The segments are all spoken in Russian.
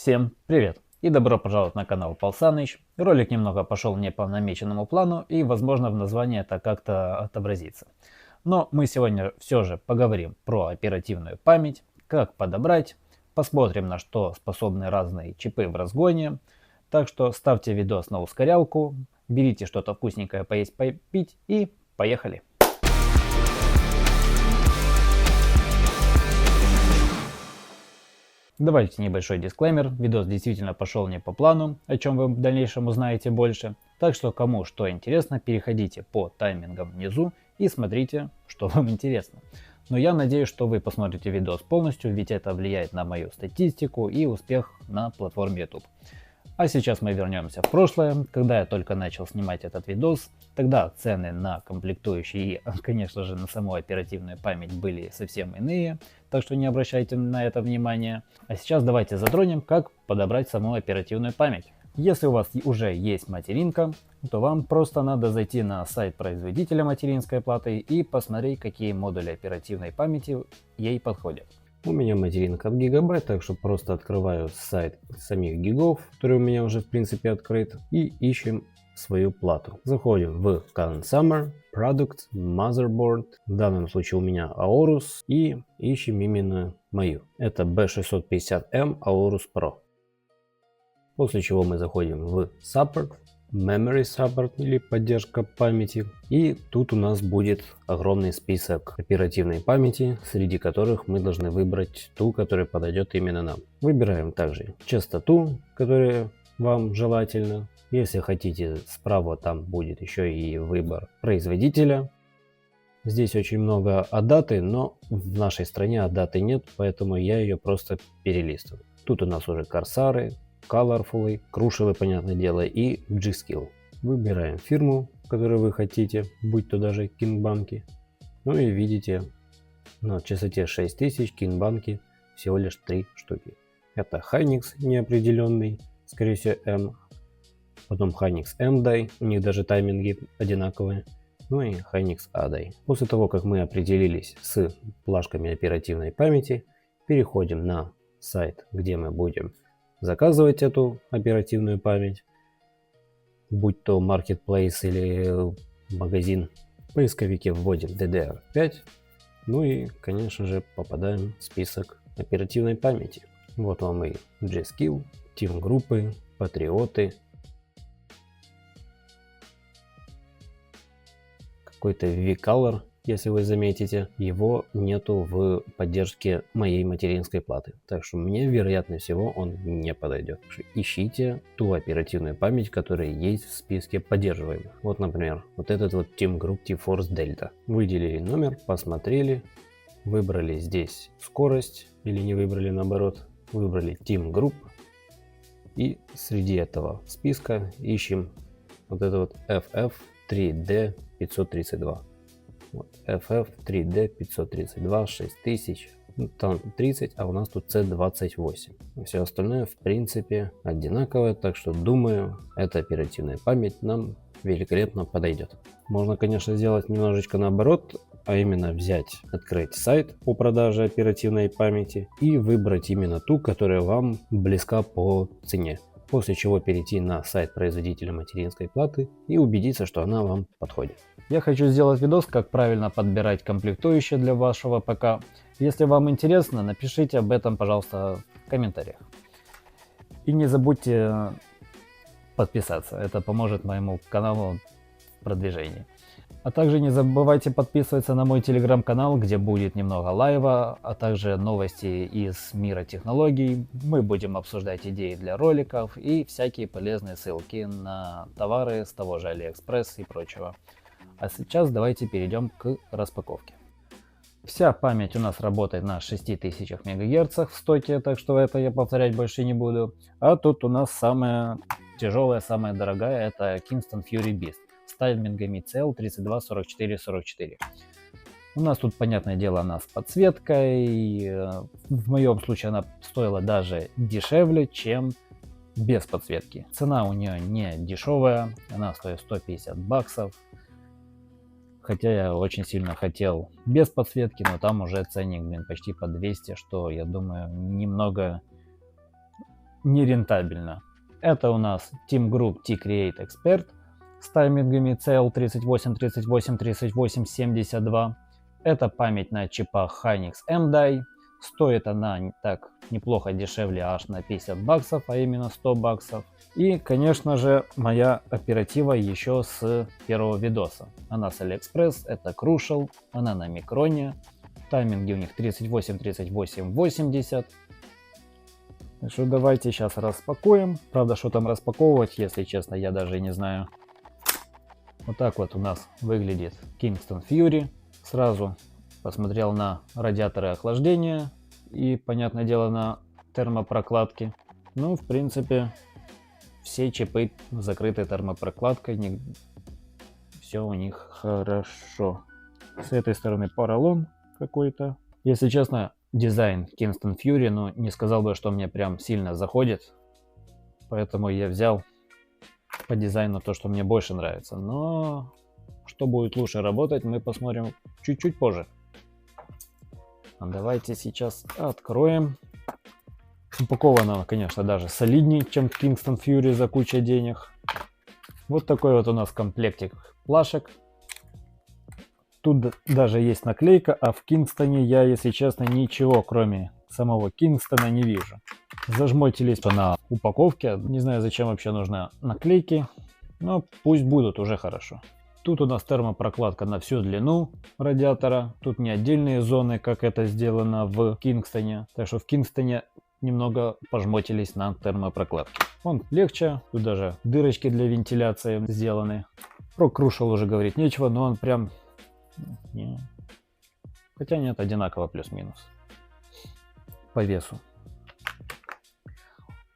Всем привет и добро пожаловать на канал Пал Саныч. Ролик немного пошел не по намеченному плану и возможно в названии это как-то отобразится. Но мы сегодня все же поговорим про оперативную память, как подобрать, посмотрим на что способны разные чипы в разгоне. Так что ставьте видос на ускорялку, берите что-то вкусненькое поесть, попить и поехали. Давайте небольшой дисклеймер, видос действительно пошел не по плану, о чем вы в дальнейшем узнаете больше. Так что кому что интересно, переходите по таймингам внизу и смотрите, что вам интересно. Но я надеюсь, что вы посмотрите видос полностью, ведь это влияет на мою статистику и успех на платформе YouTube. А сейчас мы вернемся в прошлое, когда я только начал снимать этот видос. Тогда цены на комплектующие и, конечно же, на саму оперативную память были совсем иные, так что не обращайте на это внимания. А сейчас давайте затронем, как подобрать саму оперативную память. Если у вас уже есть материнка, то вам просто надо зайти на сайт производителя материнской платы и посмотреть, какие модули оперативной памяти ей подходят. У меня материнка от гигабайт, так что просто открываю сайт самих гигов, который у меня уже в принципе открыт, и ищем свою плату. Заходим в Consumer, Product, Motherboard, в данном случае у меня Aorus, и ищем именно мою. Это B650M Aorus Pro. После чего мы заходим в Support, Memory Support или поддержка памяти. И тут у нас будет огромный список оперативной памяти, среди которых мы должны выбрать ту, которая подойдет именно нам. Выбираем также частоту, которая вам желательно. Если хотите, справа там будет еще и выбор производителя. Здесь очень много ADATA, но в нашей стране ADATA нет, поэтому я ее просто перелистываю. Тут у нас уже Corsair, Colorful, Crucial, понятное дело, и G-Skill. Выбираем фирму, которую вы хотите, будь то даже Кинбанки. Ну и видите, на частоте 6000 Кинбанки всего лишь 3 штуки. Это Hynix неопределенный, скорее всего M. Потом Hynix M-Die, у них даже тайминги одинаковые. Ну и Hynix A-Die. После того, как мы определились с плашками оперативной памяти, переходим на сайт, где мы будем заказывать эту оперативную память, будь то Marketplace или магазин. В поисковике вводим DDR5, ну и, конечно же, попадаем в список оперативной памяти. Вот вам и G-Skill, Team группы, Патриоты, какой-то V-Color. Если вы заметите, его нету в поддержке моей материнской платы. Так что мне, вероятно всего, он не подойдет. Ищите ту оперативную память, которая есть в списке поддерживаемых. Вот, например, вот этот вот Team Group T-Force Delta. Выделили номер, посмотрели, выбрали здесь скорость, или не выбрали наоборот, выбрали Team Group. И среди этого списка ищем вот это вот FF3D532. Вот, FF3D532, 6000, ну, там 30, а у нас тут C28. Все остальное в принципе одинаковое, так что думаю, эта оперативная память нам великолепно подойдет. Можно, конечно, сделать немножечко наоборот, а именно взять, открыть сайт по продаже оперативной памяти и выбрать именно ту, которая вам близка по цене. После чего перейти на сайт производителя материнской платы и убедиться, что она вам подходит. Я хочу сделать видос, как правильно подбирать комплектующие для вашего ПК. Если вам интересно, напишите об этом, пожалуйста, в комментариях. И не забудьте подписаться, это поможет моему каналу в продвижении. А также не забывайте подписываться на мой телеграм-канал, где будет немного лайва, а также новости из мира технологий. Мы будем обсуждать идеи для роликов и всякие полезные ссылки на товары с того же Алиэкспресс и прочего. А сейчас давайте перейдем к распаковке. Вся память у нас работает на 6000 МГц в стоке, так что это я повторять больше не буду. А тут у нас самая тяжелая, самая дорогая, это Kingston Fury Beast с таймингами CL324444. У нас тут, понятное дело, она с подсветкой. В моем случае она стоила даже дешевле, чем без подсветки. Цена у нее не дешевая, она стоит 150 баксов. Хотя я очень сильно хотел без подсветки, но там уже ценник, почти по 200, что, я думаю, немного нерентабельно. Это у нас Team Group T-Create Expert с таймингами CL38, 38, 38, 72. Это память на чипах Hynix M-Die. Стоит она так неплохо дешевле, аж на 50 баксов, а именно 100 баксов. И, конечно же, моя оператива еще с первого видоса. Она с AliExpress, это Crucial, она на микроне. Тайминги у них 38, 38, 80. Так что давайте сейчас распакуем. Правда, что там распаковывать, если честно, я даже не знаю. Вот так вот у нас выглядит Kingston Fury. Сразу посмотрел на радиаторы охлаждения и, понятное дело, на термопрокладки. Ну, в принципе, все чипы закрыты термопрокладкой. Все у них хорошо. С этой стороны поролон какой-то. Если честно, дизайн Kingston Fury, ну, не сказал бы, что мне прям сильно заходит. Поэтому я взял по дизайну то, что мне больше нравится. Но что будет лучше работать, мы посмотрим чуть-чуть позже. Давайте сейчас откроем. Упаковано, конечно, даже солиднее, чем Kingston Fury за кучу денег. Вот такой вот у нас комплектик плашек. Тут даже есть наклейка, а в Кингстоне я, если честно, ничего, кроме самого Кингстона, не вижу. Зажмотились на упаковке. Не знаю, зачем вообще нужны наклейки, но пусть будут, уже хорошо. Тут у нас термопрокладка на всю длину радиатора. Тут не отдельные зоны, как это сделано в Кингстоне. Так что в Кингстоне немного пожмотились на термопрокладке. Он легче, тут даже дырочки для вентиляции сделаны. Про Crucial уже говорить нечего, но он прям... Хотя нет, одинаково плюс-минус по весу.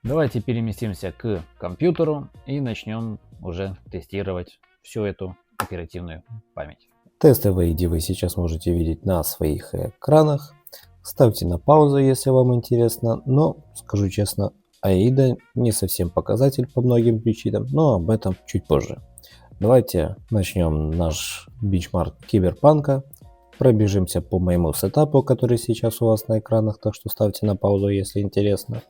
Давайте переместимся к компьютеру и начнем уже тестировать всю эту оперативную память. Тесты в AIDA вы сейчас можете видеть на своих экранах. Ставьте на паузу, если вам интересно, но скажу честно, AIDA не совсем показатель по многим причинам, но об этом чуть позже. Давайте начнем наш бенчмарк Киберпанка. Пробежимся по моему сетапу, который сейчас у вас на экранах, так что ставьте на паузу, если интересно.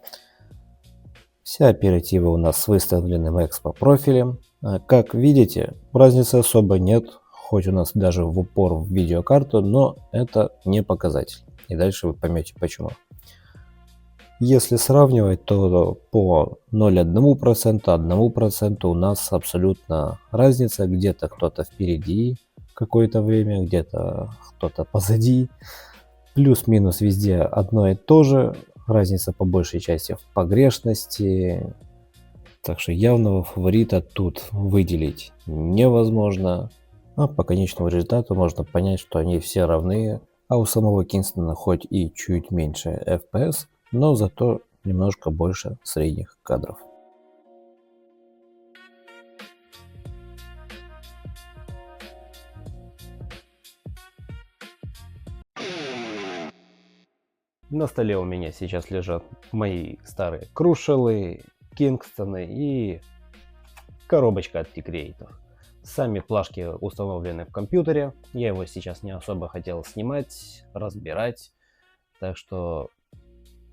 Вся оператива у нас с выставленным экспо профилем. Как видите, разницы особо нет, хоть у нас даже в упор в видеокарту, но это не показатель. И дальше вы поймете почему. Если сравнивать, то по 0,1%, 1% у нас абсолютно разница. Где-то кто-то впереди какое-то время, где-то кто-то позади. Плюс-минус везде одно и то же. Разница по большей части в погрешности. Так что явного фаворита тут выделить невозможно. А по конечному результату можно понять, что они все равны. А у самого Кингстона хоть и чуть меньше FPS, но зато немножко больше средних кадров. На столе у меня сейчас лежат мои старые Крушелы, Кингстоны и коробочка от T-Create. Сами плашки установлены в компьютере. Я его сейчас не особо хотел снимать, разбирать. Так что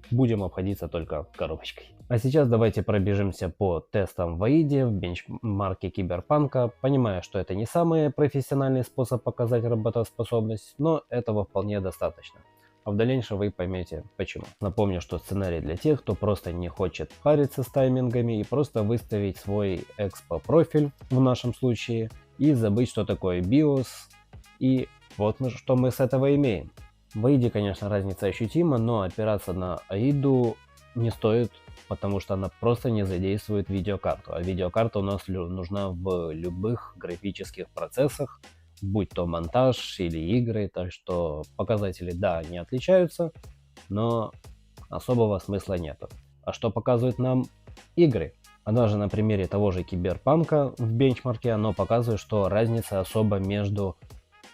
будем обходиться только коробочкой. А сейчас давайте пробежимся по тестам в AIDA, в бенчмарке Киберпанка. Понимаю, что это не самый профессиональный способ показать работоспособность, но этого вполне достаточно. А в дальнейшем вы поймете почему. Напомню, что сценарий для тех, кто просто не хочет париться с таймингами и просто выставить свой экспо профиль в нашем случае и забыть, что такое BIOS. И вот что мы с этого имеем. В AIDA, конечно, разница ощутима, но опираться на AIDA не стоит, потому что она просто не задействует видеокарту. А видеокарта у нас нужна в любых графических процессах, будь то монтаж или игры, так что показатели, да, не отличаются, но особого смысла нету. А что показывают нам игры? А даже на примере того же Киберпанка в бенчмарке оно показывает, что разницы особо между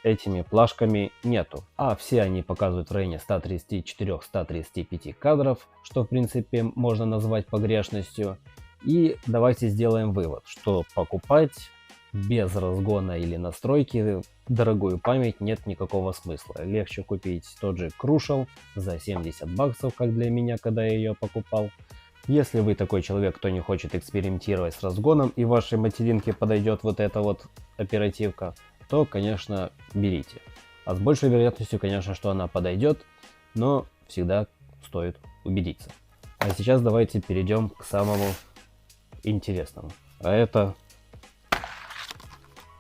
этими плашками нету. А все они показывают в районе 134-135 кадров, что в принципе можно назвать погрешностью. И давайте сделаем вывод, что покупать без разгона или настройки дорогую память нет никакого смысла. Легче купить тот же Crucial за 70 баксов, как для меня, когда я ее покупал, Если вы такой человек, кто не хочет экспериментировать с разгоном и вашей материнке подойдет вот эта вот оперативка, то, конечно, берите. А с большей вероятностью, конечно, что она подойдет, но всегда стоит убедиться. А сейчас давайте перейдем к самому интересному. А это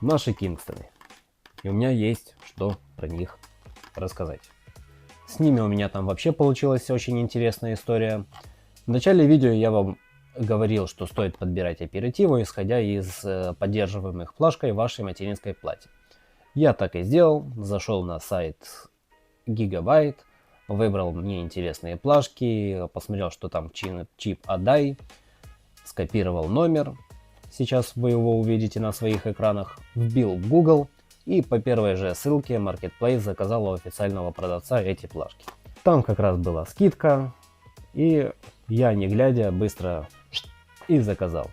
наши Кингстоны. И у меня есть что про них рассказать. С ними у меня там вообще получилась очень интересная история. В начале видео я вам говорил, что стоит подбирать оперативу, исходя из поддерживаемых плашкой вашей материнской плате. Я так и сделал, зашел на сайт Gigabyte, выбрал мне интересные плашки, посмотрел, что там чип ADAI, скопировал номер, сейчас вы его увидите на своих экранах, вбил в Google и по первой же ссылке Marketplace заказал у официального продавца эти плашки. Там как раз была скидка, и я, не глядя, быстро и заказал.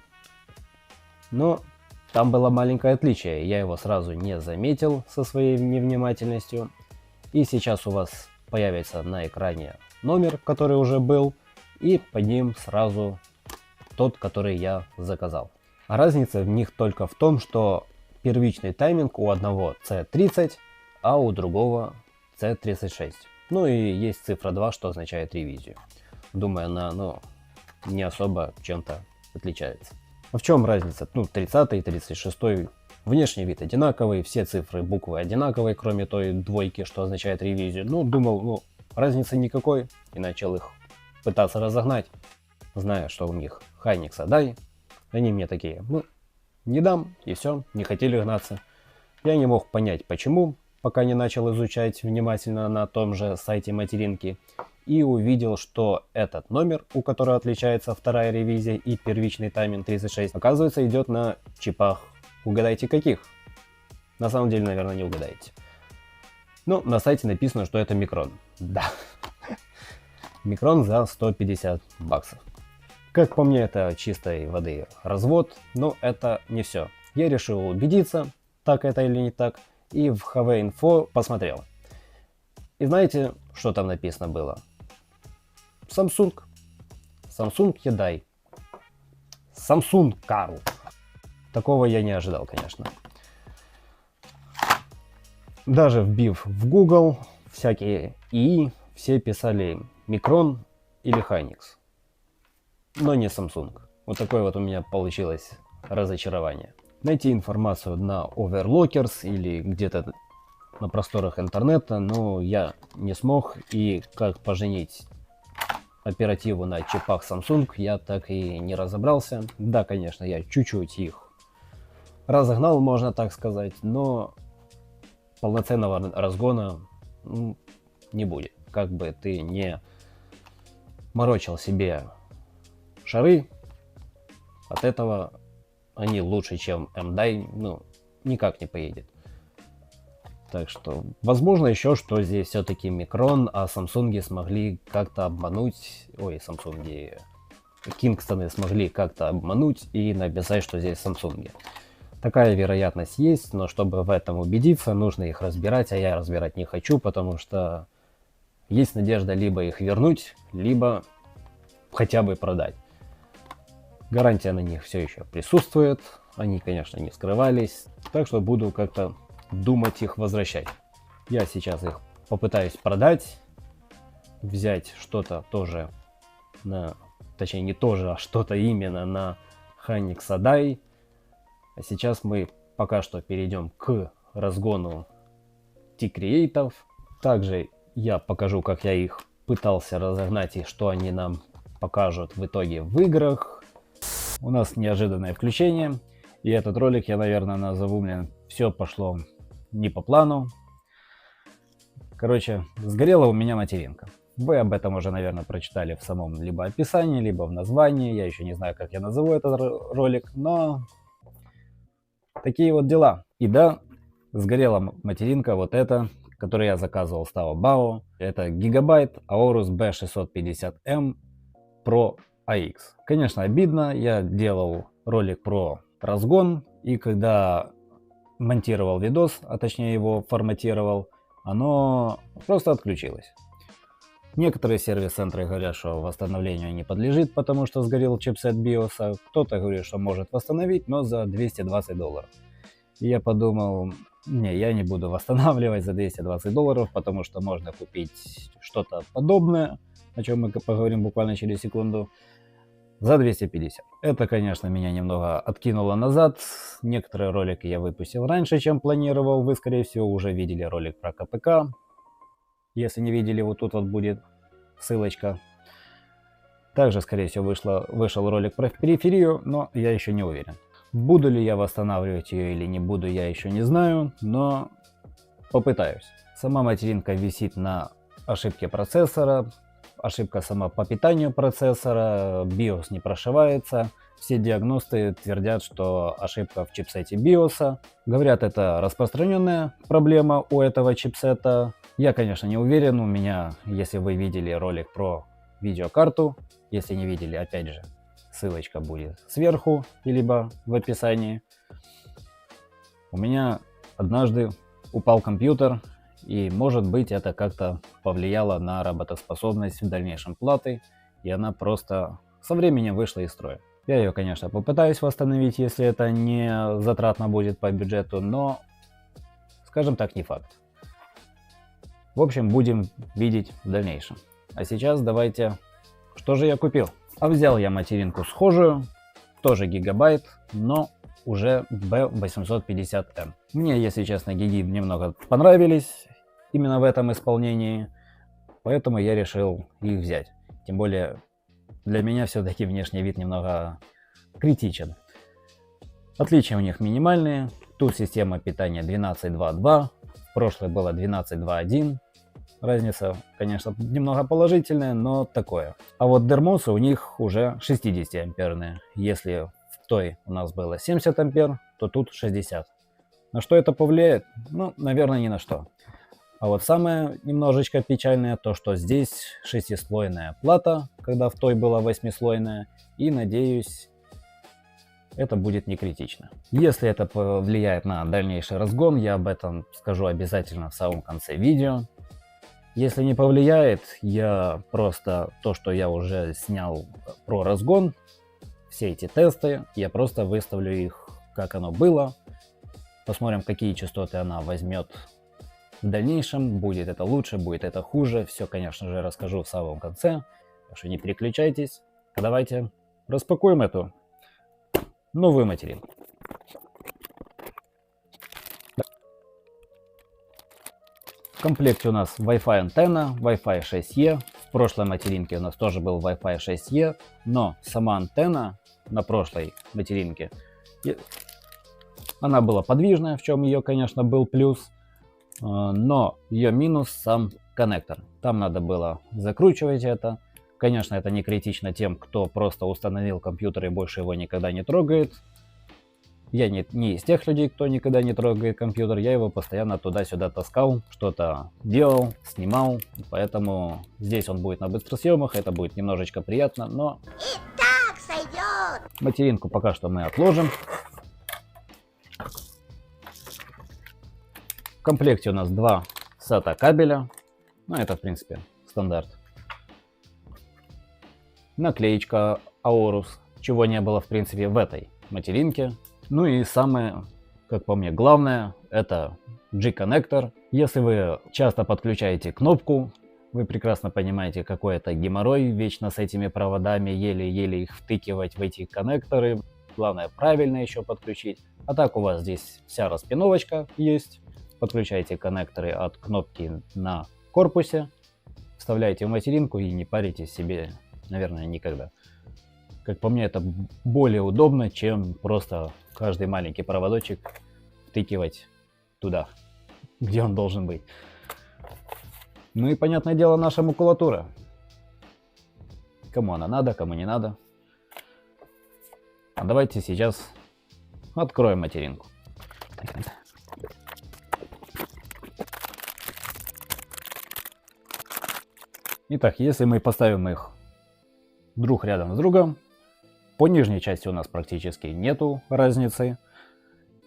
Но там было маленькое отличие, я его сразу не заметил со своей невнимательностью. И сейчас у вас появится на экране номер, который уже был, и под ним сразу тот, который я заказал. А разница в них только в том, что первичный тайминг у одного C30, а у другого C36. Ну и есть цифра 2, что означает ревизию. Думаю, она не особо чем-то отличается. А в чем разница? 30 и 36 внешний вид одинаковый, все цифры, буквы одинаковые, кроме той двойки, что означает ревизию. Думал, разницы никакой, и начал их пытаться разогнать, зная, что у них Hynix ADAI. Они мне такие, не дам, и все, не хотели гнаться. Я не мог понять, почему, пока не начал изучать внимательно на том же сайте материнки, и увидел, что этот номер, у которого отличается вторая ревизия и первичный тайминг 36, оказывается, идет на чипах. Угадайте каких? На самом деле, наверное, не угадаете. На сайте написано, что это Микрон. Да. Микрон за 150 баксов. Как по мне, это чистой воды развод, но это не все. Я решил убедиться, так это или не так, и в HV-Info посмотрел. И знаете, что там написано было? Samsung ADAI. Samsung Carl. Такого я не ожидал, конечно. Даже вбив в Google всякие ИИ, все писали Micron или Hynix. Но не Samsung. Вот такое вот у меня получилось разочарование. Найти информацию на Overlockers или где-то на просторах интернета, но я не смог. И как поженить оперативу на чипах Samsung, я так и не разобрался. Да, конечно, я чуть-чуть их разогнал, можно так сказать, но полноценного разгона не будет. Как бы ты не морочил себе шары, от этого они лучше, чем MDAI, никак не поедет. Так что, возможно еще, что здесь все-таки Micron, а Samsung смогли как-то обмануть, Кингстоны смогли как-то обмануть и написать, что здесь Samsung. Такая вероятность есть, но чтобы в этом убедиться, нужно их разбирать, а я разбирать не хочу, потому что есть надежда либо их вернуть, либо хотя бы продать. Гарантия на них все еще присутствует, они, конечно, не скрывались, так что буду как-то думать их возвращать. Я сейчас их попытаюсь продать, взять что-то тоже точнее не тоже, а что-то именно на Hynix ADAI. А сейчас мы пока что перейдем к разгону T-Create. Также я покажу, как я их пытался разогнать и что они нам покажут в итоге в играх. У нас неожиданное включение. И этот ролик я, наверное, назову, все пошло не по плану. Короче, сгорела у меня материнка. Вы об этом уже, наверное, прочитали в самом либо описании, либо в названии. Я еще не знаю, как я назову этот ролик, но такие вот дела. И да, сгорела материнка вот эта, которую я заказывал с Taobao. Это Gigabyte Aorus B650M Pro AX. Конечно, обидно. Я делал ролик про разгон, и когда монтировал видос, а точнее его форматировал, оно просто отключилось. Некоторые сервис-центры говорят, что восстановлению не подлежит, потому что сгорел чипсет BIOS. Кто-то говорит, что может восстановить, но за $220. И я подумал, не, я не буду восстанавливать за $220, потому что можно купить что-то подобное, о чем мы поговорим буквально через секунду, за 250. Это, конечно, меня немного откинуло назад. Некоторые ролики я выпустил раньше, чем планировал. Вы, скорее всего, уже видели ролик про КПК. Если не видели, вот тут вот будет ссылочка. Также, скорее всего, вышел ролик про периферию, но я еще не уверен. Буду ли я восстанавливать ее или не буду, я еще не знаю, но попытаюсь. Сама материнка висит на ошибке процессора, ошибка сама по питанию процессора, BIOS не прошивается. Все диагносты твердят, что ошибка в чипсете BIOS. Говорят, это распространенная проблема у этого чипсета. Я, конечно, не уверен. У меня, если вы видели ролик про видеокарту, если не видели, опять же, ссылочка будет сверху, либо в описании. У меня однажды упал компьютер, и, может быть, это как-то повлияло на работоспособность в дальнейшем платы, и она просто со временем вышла из строя. Я ее, конечно, попытаюсь восстановить, если это не затратно будет по бюджету, но, скажем так, не факт. В общем, будем видеть в дальнейшем. А сейчас давайте, что же я купил? А взял я материнку схожую, тоже гигабайт, но уже B850M. Мне, если честно, гиги немного понравились именно в этом исполнении, поэтому я решил их взять. Тем более, для меня все-таки внешний вид немного критичен. Отличия у них минимальные. Тут система питания 12.2.2, в прошлой было 12.2.1. Разница, конечно, немного положительная, но такое. А вот дермосы у них уже 60 амперные. Если в той у нас было 70 ампер, то тут 60. На что это повлияет? Ну, наверное, ни на что. А вот самое немножечко печальное, то что здесь 6-слойная плата, когда в той была 8-слойная. И, надеюсь, это будет не критично. Если это повлияет на дальнейший разгон, я об этом скажу обязательно в самом конце видео. Если не повлияет, я просто то, что я уже снял про разгон, все эти тесты, я просто выставлю их, как оно было. Посмотрим, какие частоты она возьмет в дальнейшем. Будет это лучше, будет это хуже. Все, конечно же, расскажу в самом конце. Так что не переключайтесь. Давайте распакуем эту новую материнку. В комплекте у нас Wi-Fi антенна, Wi-Fi 6E. В прошлой материнке у нас тоже был Wi-Fi 6E, но сама антенна на прошлой материнке, она была подвижная, в чем ее, конечно, был плюс, но ее минус сам коннектор. Там надо было закручивать это. Конечно, это не критично тем, кто просто установил компьютер и больше его никогда не трогает. Я не из тех людей, кто никогда не трогает компьютер, я его постоянно туда-сюда таскал, что-то делал, снимал, поэтому здесь он будет на быстросъемах, это будет немножечко приятно, но... И так сойдет! Материнку пока что мы отложим. В комплекте у нас два SATA кабеля, ну это в принципе стандарт. Наклеечка Aorus, чего не было в принципе в этой материнке. Ну и самое, как по мне, главное, это G-коннектор. Если вы часто подключаете кнопку, вы прекрасно понимаете, какой это геморрой вечно с этими проводами, еле-еле их втыкивать в эти коннекторы. Главное правильно еще подключить. А так у вас здесь вся распиновочка есть. Подключаете коннекторы от кнопки на корпусе, вставляете в материнку и не паритесь себе, наверное, никогда. Как по мне, это более удобно, чем просто каждый маленький проводочек втыкивать туда, где он должен быть. Ну и, понятное дело, наша макулатура. Кому она надо, кому не надо. А давайте сейчас откроем материнку. Итак, если мы поставим их друг рядом с другом, по нижней части у нас практически нету разницы.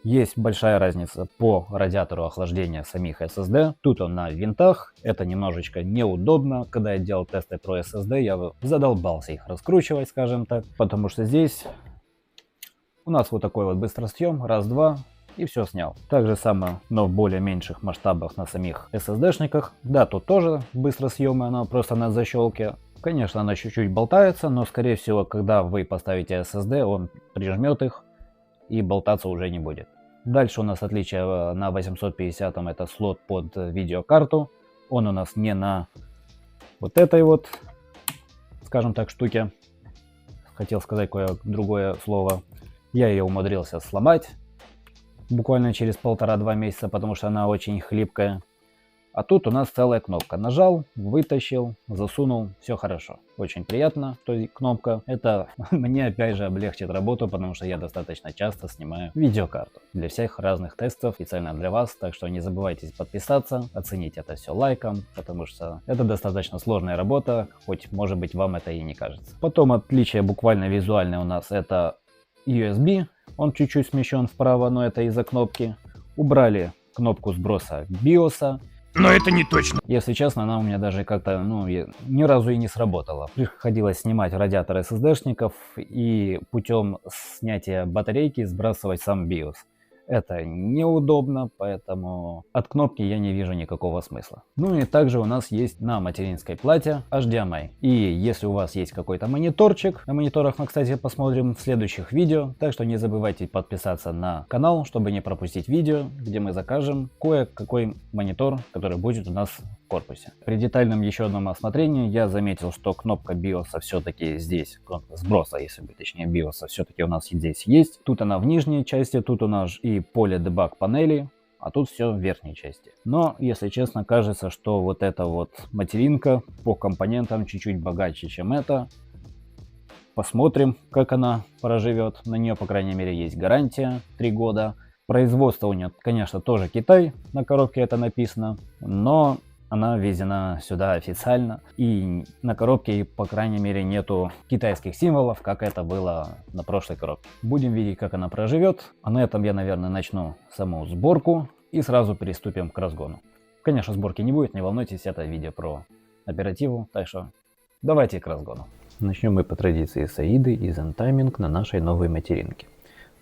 Есть большая разница по радиатору охлаждения самих SSD. Тут он на винтах, это немножечко неудобно. Когда я делал тесты про SSD, я задолбался их раскручивать, скажем так, потому что здесь у нас вот такой вот быстросъем, раз-два, и все снял. Так же самое, но в более меньших масштабах на самих SSD-шниках. Да, тут тоже быстросъемы, оно просто на защелке. Конечно, она чуть-чуть болтается, но скорее всего, когда вы поставите SSD, он прижмет их и болтаться уже не будет. Дальше у нас отличие на 850 это слот под видеокарту. Он у нас не на вот этой вот, скажем так, штуке. Хотел сказать кое другое слово. Я ее умудрился сломать буквально через 1,5-2 месяца, потому что она очень хлипкая. А тут у нас целая кнопка. Нажал, вытащил, засунул, все хорошо. Очень приятно, что кнопка. Это мне опять же облегчит работу, потому что я достаточно часто снимаю видеокарту для всех разных тестов специально для вас. Так что не забывайте подписаться, оценить это все лайком, потому что это достаточно сложная работа, хоть может быть вам это и не кажется. Потом отличие буквально визуальное у нас это USB. Он чуть-чуть смещен вправо, но это из-за кнопки. Убрали кнопку сброса BIOS. Но это не точно. Если честно, она у меня даже как-то, ни разу и не сработала. Приходилось снимать радиатор SSD-шников и путем снятия батарейки сбрасывать сам BIOS. Это неудобно, поэтому от кнопки я не вижу никакого смысла. Ну и также у нас есть на материнской плате HDMI. И если у вас есть какой-то мониторчик, на мониторах мы, кстати, посмотрим в следующих видео. Так что не забывайте подписаться на канал, чтобы не пропустить видео, где мы закажем кое-какой монитор, который будет у нас в корпусе. При детальном еще одном осмотрении я заметил, что кнопка BIOS все-таки здесь, кнопка сброса, если быть точнее, BIOS все-таки у нас здесь есть. Тут она в нижней части, тут у нас и поле дебаг панели, а тут все в верхней части. Но, если честно, кажется, что вот эта вот материнка по компонентам чуть-чуть богаче, чем это. Посмотрим, как она проживет. На нее, по крайней мере, есть гарантия 3 года. Производство у нее, конечно, тоже Китай, на коробке это написано, но она ввезена сюда официально. И на коробке, по крайней мере, нету китайских символов, как это было на прошлой коробке. Будем видеть, как она проживет. А на этом я, наверное, начну саму сборку и сразу приступим к разгону. Конечно, сборки не будет, не волнуйтесь, это видео про оперативу, так что давайте к разгону. Начнем мы по традиции с AIDA и ZenTiming на нашей новой материнке.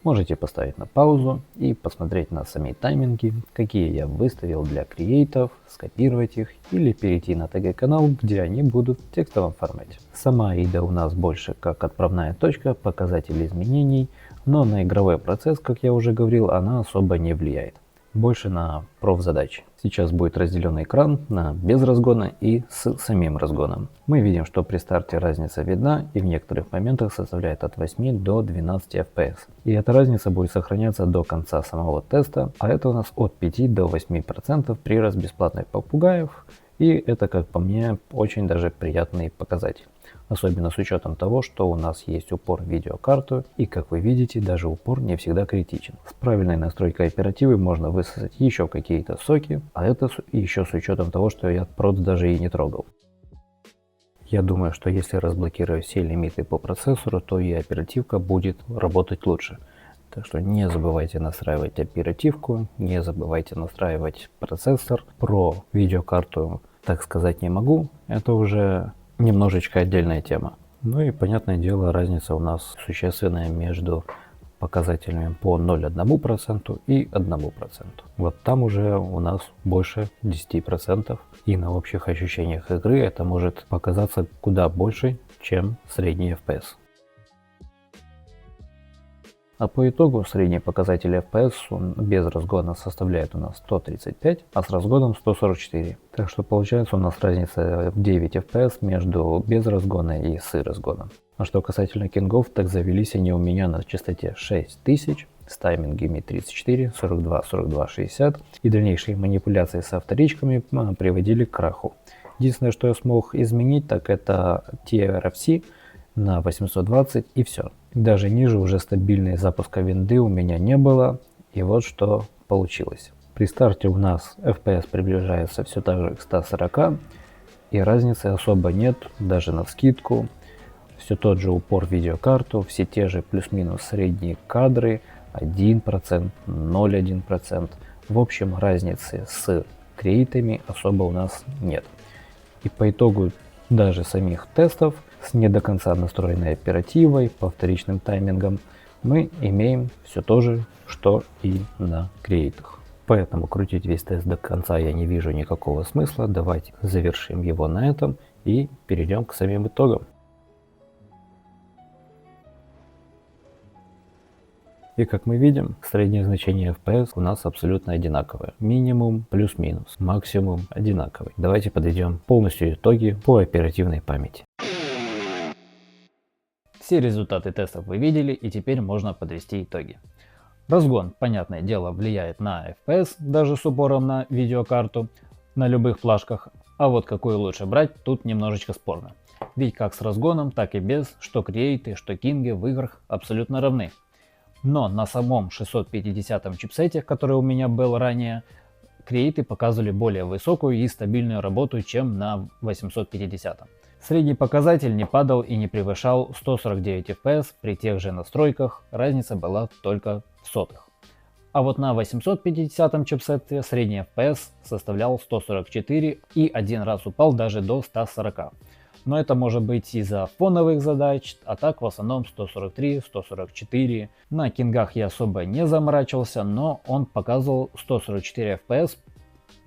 Можете поставить на паузу и посмотреть на сами тайминги, какие я выставил для креатов, скопировать их или перейти на ТГ-канал, где они будут в текстовом формате. Сама AIDA у нас больше как отправная точка, показатель изменений, но на игровой процесс, как я уже говорил, она особо не влияет. Больше на профзадачи. Сейчас будет разделенный экран на без разгона и с самим разгоном. Мы видим, что при старте разница видна и в некоторых моментах составляет от 8 до 12 FPS. И эта разница будет сохраняться до конца самого теста, а это у нас от 5 до 8% при раз бесплатных попугаев. И это, как по мне, очень даже приятный показатель. Особенно с учетом того, что у нас есть упор в видеокарту, и как вы видите, даже упор не всегда критичен. С правильной настройкой оперативы можно высосать еще какие-то соки, а это еще с учетом того, что я проц даже и не трогал. Я думаю, что если разблокировать все лимиты по процессору, то и оперативка будет работать лучше. Так что не забывайте настраивать оперативку, не забывайте настраивать процессор. Про видеокарту так сказать не могу, это уже немножечко отдельная тема. Ну и, понятное дело, разница у нас существенная между показателями по 0,1% и 1%. Вот там уже у нас больше 10%. И на общих ощущениях игры это может показаться куда больше, чем средний FPS. А по итогу средний показатель FPS без разгона составляет у нас 135, а с разгоном 144. Так что получается у нас разница в 9 FPS между без разгона и с разгоном. А что касательно кингов, так завелись они у меня на частоте 6000 с таймингами 34, 42, 42, 60. И дальнейшие манипуляции со вторичками приводили к краху. Единственное, что я смог изменить, так это TRFC на 820 и все. Даже ниже уже стабильной запуска винды у меня не было. И вот что получилось. При старте у нас FPS приближается все так же к 140. И разницы особо нет, даже на вскидку. Все тот же упор в видеокарту, все те же плюс-минус средние кадры. 1%, 0,1%. В общем, разницы с креатами особо у нас нет. И по итогу даже самих тестов с не до конца настроенной оперативой, по вторичным таймингам, мы имеем все то же, что и на креатах. Поэтому крутить весь тест до конца я не вижу никакого смысла. Давайте завершим его на этом и перейдем к самим итогам. И как мы видим, среднее значение FPS у нас абсолютно одинаковое. Минимум плюс-минус, максимум одинаковый. Давайте подведем полностью итоги по оперативной памяти. Все результаты тестов вы видели, и теперь можно подвести итоги. Разгон, понятное дело, влияет на FPS, даже с упором на видеокарту, на любых плашках. А вот какую лучше брать, тут немножечко спорно. Ведь как с разгоном, так и без, что креаты, что кинги в играх абсолютно равны. Но на самом 650 чипсете, который у меня был ранее, креаты показывали более высокую и стабильную работу, чем на 850. Средний показатель не падал и не превышал 149 FPS при тех же настройках, разница была только в сотых. А вот на 850 чипсете средний FPS составлял 144 и один раз упал даже до 140. Но это может быть из-за фоновых задач, а так в основном 143, 144. На кингах я особо не заморачивался, но он показывал 144 FPS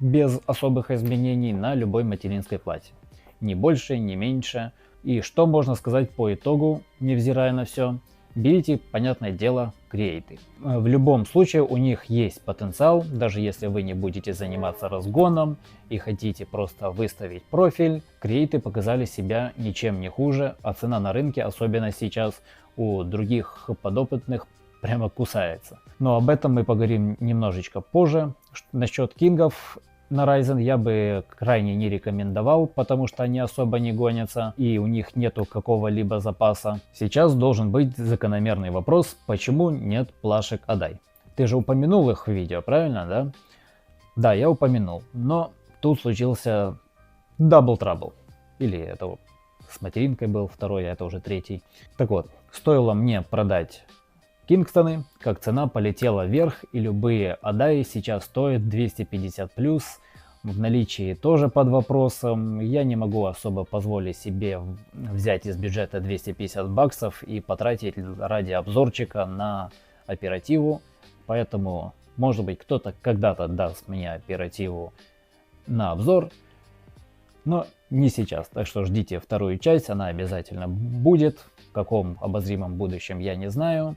без особых изменений на любой материнской плате. Ни больше, ни меньше. И что можно сказать по итогу, невзирая на все? Берите, понятное дело, креаты. В любом случае у них есть потенциал, даже если вы не будете заниматься разгоном и хотите просто выставить профиль, креаты показали себя ничем не хуже, а цена на рынке, особенно сейчас, у других подопытных прямо кусается. Но об этом мы поговорим немножечко позже. Насчет кингов на Ryzen я бы крайне не рекомендовал, потому что они особо не гонятся и у них нету какого-либо запаса. Сейчас должен быть закономерный вопрос, почему нет плашек ADAI. Ты же упомянул их в видео, правильно, да? Да, я упомянул, но тут случился Double Trouble. Или это с материнкой был второй, а это уже третий. Так вот, стоило мне продать Кингстоны, как цена полетела вверх, и любые ADAI сейчас стоят 250 плюс. В наличии тоже под вопросом. Я не могу особо позволить себе взять из бюджета 250 баксов и потратить ради обзорчика на оперативу. Поэтому, может быть, кто-то когда-то даст мне оперативу на обзор, но не сейчас. Так что ждите вторую часть, она обязательно будет. В каком обозримом будущем я не знаю.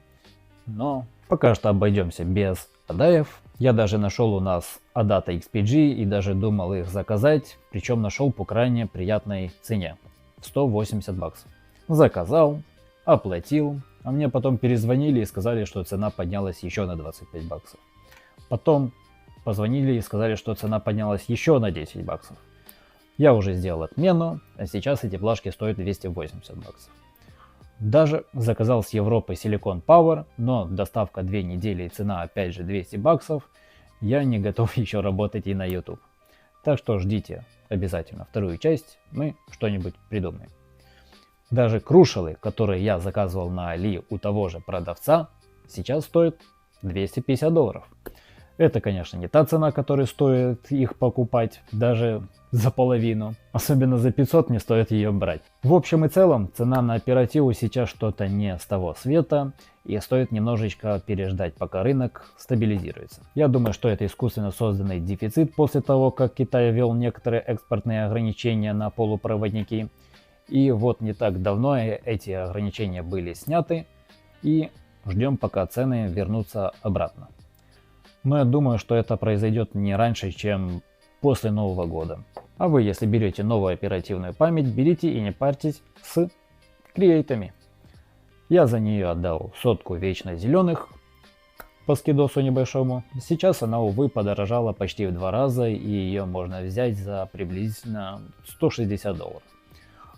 Но пока что обойдемся без адаев. Я даже нашел у нас Adata XPG и даже думал их заказать, причем нашел по крайне приятной цене. 180 баксов. Заказал, оплатил, а мне потом перезвонили и сказали, что цена поднялась еще на 25 баксов. Потом позвонили и сказали, что цена поднялась еще на 10 баксов. Я уже сделал отмену, а сейчас эти плашки стоят 280 баксов. Даже заказал с Европы Silicon Power, но доставка 2 недели и цена опять же 200 баксов. Я не готов еще работать и на YouTube. Так что ждите обязательно вторую часть, мы что-нибудь придумаем. Даже крушелы, которые я заказывал на Али у того же продавца, сейчас стоят 250 долларов. Это, конечно, не та цена, которой стоит их покупать, даже за половину. Особенно за 500 не стоит ее брать. В общем и целом, цена на оперативу сейчас что-то не с того света, и стоит немножечко переждать, пока рынок стабилизируется. Я думаю, что это искусственно созданный дефицит после того, как Китай ввел некоторые экспортные ограничения на полупроводники. И вот не так давно эти ограничения были сняты, и ждем, пока цены вернутся обратно. Но я думаю, что это произойдет не раньше, чем после Нового года. А вы, если берете новую оперативную память, берите и не парьтесь с креатами. Я за нее отдал 100 вечно зеленых по скидосу небольшому. Сейчас она, увы, подорожала почти в 2 раза, и ее можно взять за приблизительно 160 долларов.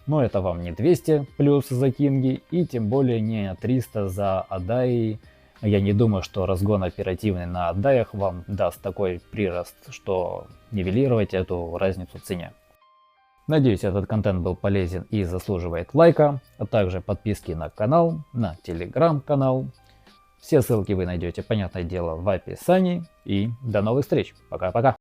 Но это вам не 200 плюс за кинги, и тем более не 300 за ADAI. Я не думаю, что разгон оперативный на ADAI вам даст такой прирост, что нивелировать эту разницу в цене. Надеюсь, этот контент был полезен и заслуживает лайка, а также подписки на канал, на телеграм-канал. Все ссылки вы найдете, понятное дело, в описании. И до новых встреч. Пока-пока.